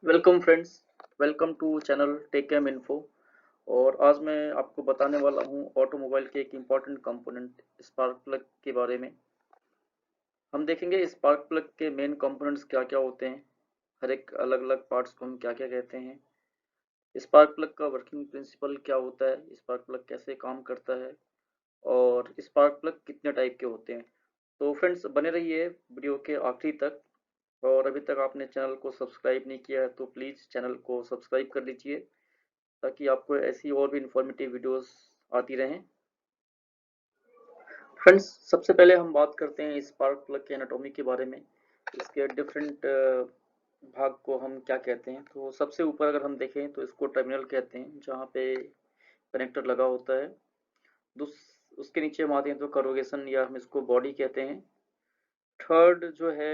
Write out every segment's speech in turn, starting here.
Welcome friends. Welcome to channel tech chem info. और आज मैं आपको बताने वाला हूँ ऑटोमोबाइल के एक इम्पॉर्टेंट कंपोनेंट स्पार्क प्लग के बारे में। हम देखेंगे स्पार्क प्लग के मेन कंपोनेंट्स क्या क्या होते हैं, हर एक अलग अलग पार्ट्स को हम क्या क्या कहते हैं, स्पार्क प्लग का वर्किंग प्रिंसिपल क्या होता है, स्पार्क प्लग कैसे काम करता है और स्पार्क प्लग कितने टाइप के होते हैं। तो फ्रेंड्स बने रहिए वीडियो के आखिरी तक। और अभी तक आपने चैनल को सब्सक्राइब नहीं किया है तो प्लीज़ चैनल को सब्सक्राइब कर लीजिए, ताकि आपको ऐसी और भी इंफॉर्मेटिव वीडियोस आती रहें। फ्रेंड्स सबसे पहले हम बात करते हैं स्पार्क प्लग के एनाटॉमी के बारे में, इसके डिफरेंट भाग को हम क्या कहते हैं। तो सबसे ऊपर अगर हम देखें तो इसको टर्मिनल कहते हैं, जहाँ पे कनेक्टर लगा होता है। दूस उसके नीचे हम आते हैं तो करोगेशन या हम इसको बॉडी कहते हैं। थर्ड जो है,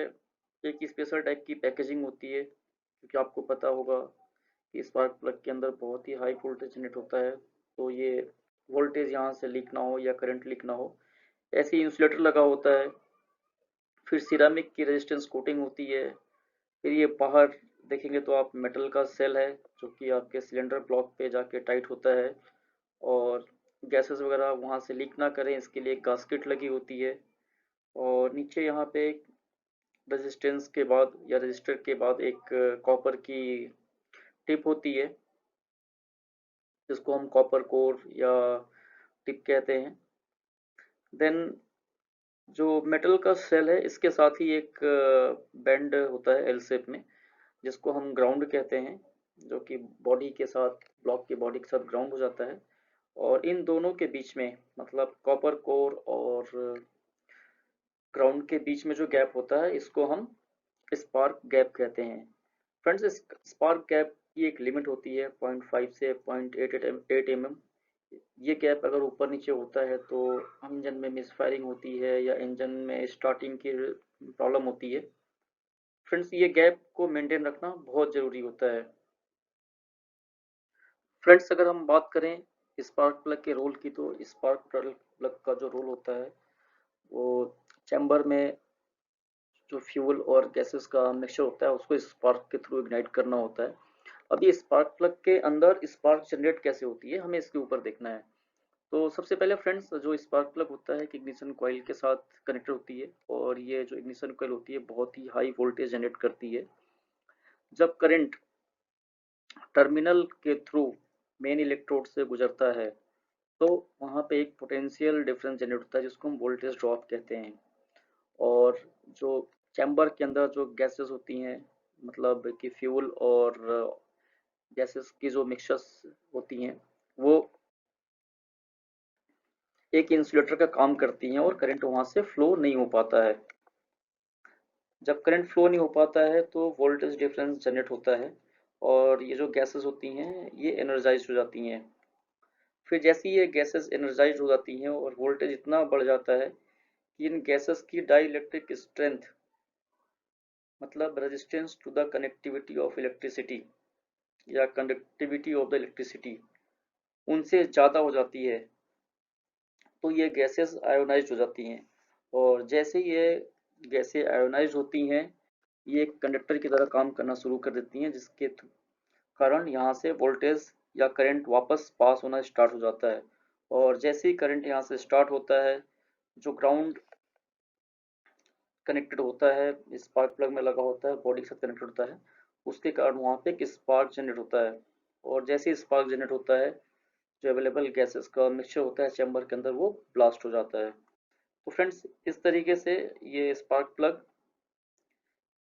एक स्पेशल टाइप की पैकेजिंग होती है, क्योंकि आपको पता होगा कि स्पार्क प्लग के अंदर बहुत ही हाई वोल्टेज जनरेट होता है। तो ये वोल्टेज यहाँ से लीक ना हो या करंट लीक ना हो, ऐसे ही इंसुलेटर लगा होता है। फिर सिरामिक की रेजिस्टेंस कोटिंग होती है। फिर ये बाहर देखेंगे तो आप मेटल का सेल है, जो कि आपके सिलेंडर ब्लॉक पे जाके टाइट होता है और गैसेस वगैरह वहाँ से लीक ना करें, इसके लिए एक गास्केट लगी होती है। और नीचे यहाँ पे रेजिस्टेंस के बाद या रजिस्टर के बाद एक कॉपर की टिप होती है, जिसको हम कॉपर कोर या टिप कहते हैं। देन जो मेटल का सेल है, इसके साथ ही एक बैंड होता है एल शेप में, जिसको हम ग्राउंड कहते हैं, जो कि बॉडी के साथ, ब्लॉक की बॉडी के साथ ग्राउंड हो जाता है। और इन दोनों के बीच में, मतलब कॉपर कोर और ग्राउंड के बीच में जो गैप होता है, इसको हम स्पार्क गैप कहते हैं। फ्रेंड्स इस स्पार्क गैप की एक लिमिट होती है 0.5 से 0.88 mm। ये गैप अगर ऊपर नीचे होता है तो इंजन में मिसफायरिंग होती है या इंजन में स्टार्टिंग की प्रॉब्लम होती है। फ्रेंड्स ये गैप को मेंटेन रखना बहुत ज़रूरी होता है। फ्रेंड्स अगर हम बात करें स्पार्क प्लग के रोल की, तो स्पार्क प्लग का जो रोल होता है वो चैम्बर में जो फ्यूल और गैसेस का मिक्सचर होता है उसको स्पार्क के थ्रू इग्नाइट करना होता है। अब ये स्पार्क प्लग के अंदर स्पार्क जनरेट कैसे होती है, हमें इसके ऊपर देखना है। तो सबसे पहले फ्रेंड्स, जो स्पार्क प्लग होता है कि इग्निशन कॉइल के साथ कनेक्टेड होती है, और ये जो इग्निशन कॉइल होती है बहुत ही हाई वोल्टेज जनरेट करती है। जब करंट टर्मिनल के थ्रू मेन इलेक्ट्रोड से गुजरता है तो वहाँ पे एक पोटेंशियल डिफरेंस जनरेट होता है, जिसको हम वोल्टेज ड्रॉप कहते हैं। और जो चैम्बर के अंदर जो गैसेस होती हैं, मतलब कि फ्यूल और गैसेस की जो मिक्सचर्स होती हैं, वो एक इंसुलेटर का काम करती हैं और करंट वहाँ से फ्लो नहीं हो पाता है। जब करंट फ्लो नहीं हो पाता है तो वोल्टेज डिफरेंस जनरेट होता है, और ये जो गैसेस होती हैं ये एनर्जाइज हो जाती हैं। फिर जैसे ही ये गैसेस एनर्जाइज हो जाती हैं और वोल्टेज इतना बढ़ जाता है कि इन गैसेस की डाइइलेक्ट्रिक स्ट्रेंथ, मतलब resistance to the connectivity of electricity या कंडक्टिविटी ऑफ द इलेक्ट्रिसिटी, उनसे ज़्यादा हो जाती है, तो ये गैसेस आयोनाइज हो जाती हैं। और जैसे ये गैसें आयोनाइज होती हैं, ये एक कंडक्टर की तरह काम करना शुरू कर देती हैं, जिसके कारण यहाँ से वोल्टेज या करंट वापस पास होना स्टार्ट हो जाता है। और जैसे ही करंट यहाँ से स्टार्ट होता है, जो ग्राउंड कनेक्टेड होता है, स्पार्क प्लग में लगा होता है, बॉडी के साथ कनेक्टेड होता है, उसके कारण वहाँ पे एक स्पार्क जनरेट होता है। और जैसे ही स्पार्क जनरेट होता है, जो अवेलेबल गैसेस का मिक्सचर होता है चैम्बर के अंदर, वो ब्लास्ट हो जाता है। तो फ्रेंड्स इस तरीके से ये स्पार्क प्लग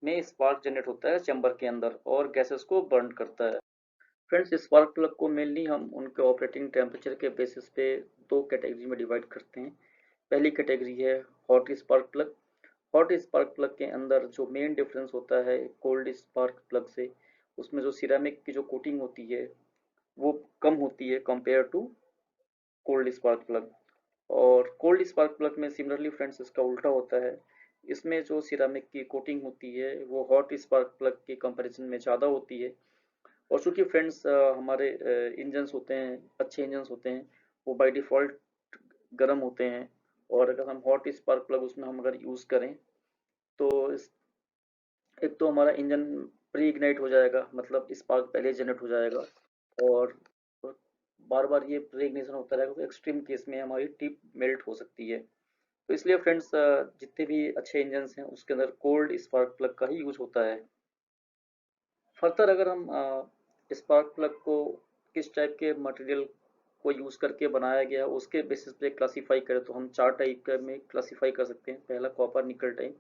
में स्पार्क जनरेट होता है चैम्बर के अंदर और गैसेस को बर्न करता है। फ्रेंड्स स्पार्क प्लग को मेनली हम उनके ऑपरेटिंग टेम्परेचर के बेसिस पे दो कैटेगरी में डिवाइड करते हैं। पहली कैटेगरी है hot spark plug. Hot spark plug के अंदर जो मेन डिफरेंस होता है कोल्ड स्पार्क प्लग से, उसमें जो सिरेमिक की जो कोटिंग होती है वो कम होती है compare to cold spark plug. और कोल्ड स्पार्क प्लग में सिमिलरली फ्रेंड्स इसका उल्टा होता है। इसमें जो सिरेमिक की कोटिंग होती है वो हॉट स्पार्क प्लग के कंपैरिजन में ज़्यादा होती है। और चूंकि फ्रेंड्स हमारे इंजन्स होते हैं, अच्छे इंजन्स होते हैं, वो बाय डिफ़ॉल्ट गर्म होते हैं। और अगर हम हॉट स्पार्क प्लग उसमें हम अगर यूज़ करें तो एक तो हमारा इंजन प्री इग्नाइट हो जाएगा, मतलब स्पार्क पहले जनरेट हो जाएगा, और बार बार ये प्री इग्निशन होता रहेगा, तो एक्सट्रीम केस में हमारी टिप मेल्ट हो सकती है। तो इसलिए फ्रेंड्स, जितने भी अच्छे इंजन हैं उसके अंदर कोल्ड स्पार्क प्लग का ही यूज होता है। फर्दर अगर हम स्पार्क प्लग को किस टाइप के मटेरियल को यूज़ करके बनाया गया है उसके बेसिस पे क्लासीफाई करें, तो हम चार टाइप में क्लासीफाई कर सकते हैं। पहला कॉपर निकल टाइप,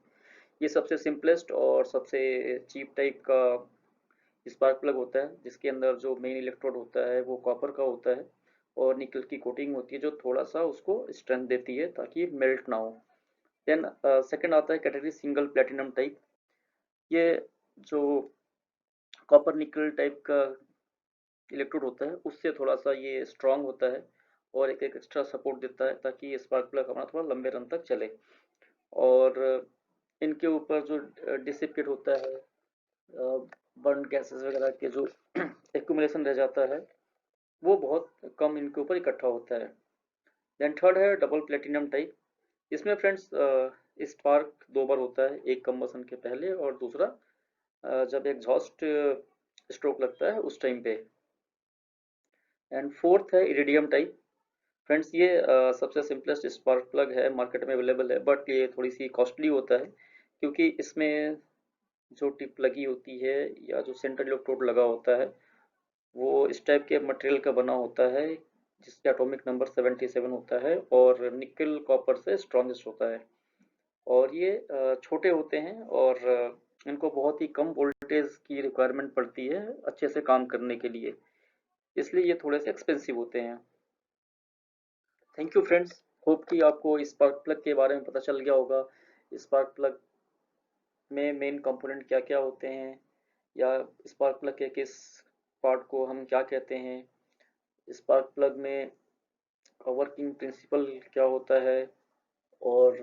ये सबसे सिंपलेस्ट और सबसे चीप टाइप का स्पार्क प्लग होता है, जिसके अंदर जो मेन इलेक्ट्रोड होता है वो कॉपर का होता है, और निकल की कोटिंग होती है जो थोड़ा सा उसको स्ट्रेंथ देती है ताकि मेल्ट ना हो। देन सेकंड आता है कैटेगरी सिंगल प्लेटिनम टाइप। ये जो कॉपर निकल टाइप का इलेक्ट्रोड होता है उससे थोड़ा सा ये स्ट्रांग होता है, और एक एक एक्स्ट्रा सपोर्ट देता है ताकि ये स्पार्क प्लग हमारा थोड़ा लंबे रन तक चले। और इनके ऊपर जो डिसिपेट होता है बर्न गैसेस वगैरह के जो एक्यूमुलेशन रह जाता है वो बहुत कम इनके ऊपर इकट्ठा होता है। देन थर्ड है डबल प्लेटिनम टाइप। इसमें फ्रेंड्स स्पार्क दो बार होता है, एक कंबसन के पहले और दूसरा जब एग्जॉस्ट स्ट्रोक लगता है उस टाइम पे। एंड फोर्थ है इरिडियम टाइप। फ्रेंड्स ये सबसे सिंपलेस्ट स्पार्क प्लग है, मार्केट में अवेलेबल है, बट ये थोड़ी सी कॉस्टली होता है क्योंकि इसमें जो टिप लगी होती है या जो सेंट्रल इलेक्ट्रोड लगा होता है वो इस टाइप के मटेरियल का बना होता है जिसका एटॉमिक नंबर 77 होता है और निकल कॉपर से स्ट्रॉन्गेस्ट होता है। और ये छोटे होते हैं और इनको बहुत ही कम वोल्टेज की रिक्वायरमेंट पड़ती है अच्छे से काम करने के लिए, इसलिए ये थोड़े से एक्सपेंसिव होते हैं। थैंक यू फ्रेंड्स, होप कि आपको स्पार्क प्लग के बारे में पता चल गया होगा। स्पार्क प्लग में मेन कंपोनेंट क्या क्या होते हैं, या स्पार्क प्लग के किस पार्ट को हम क्या कहते हैं, स्पार्क प्लग में वर्किंग प्रिंसिपल क्या होता है, और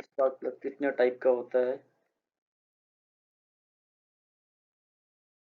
स्पार्क प्लग कितने टाइप का होता है।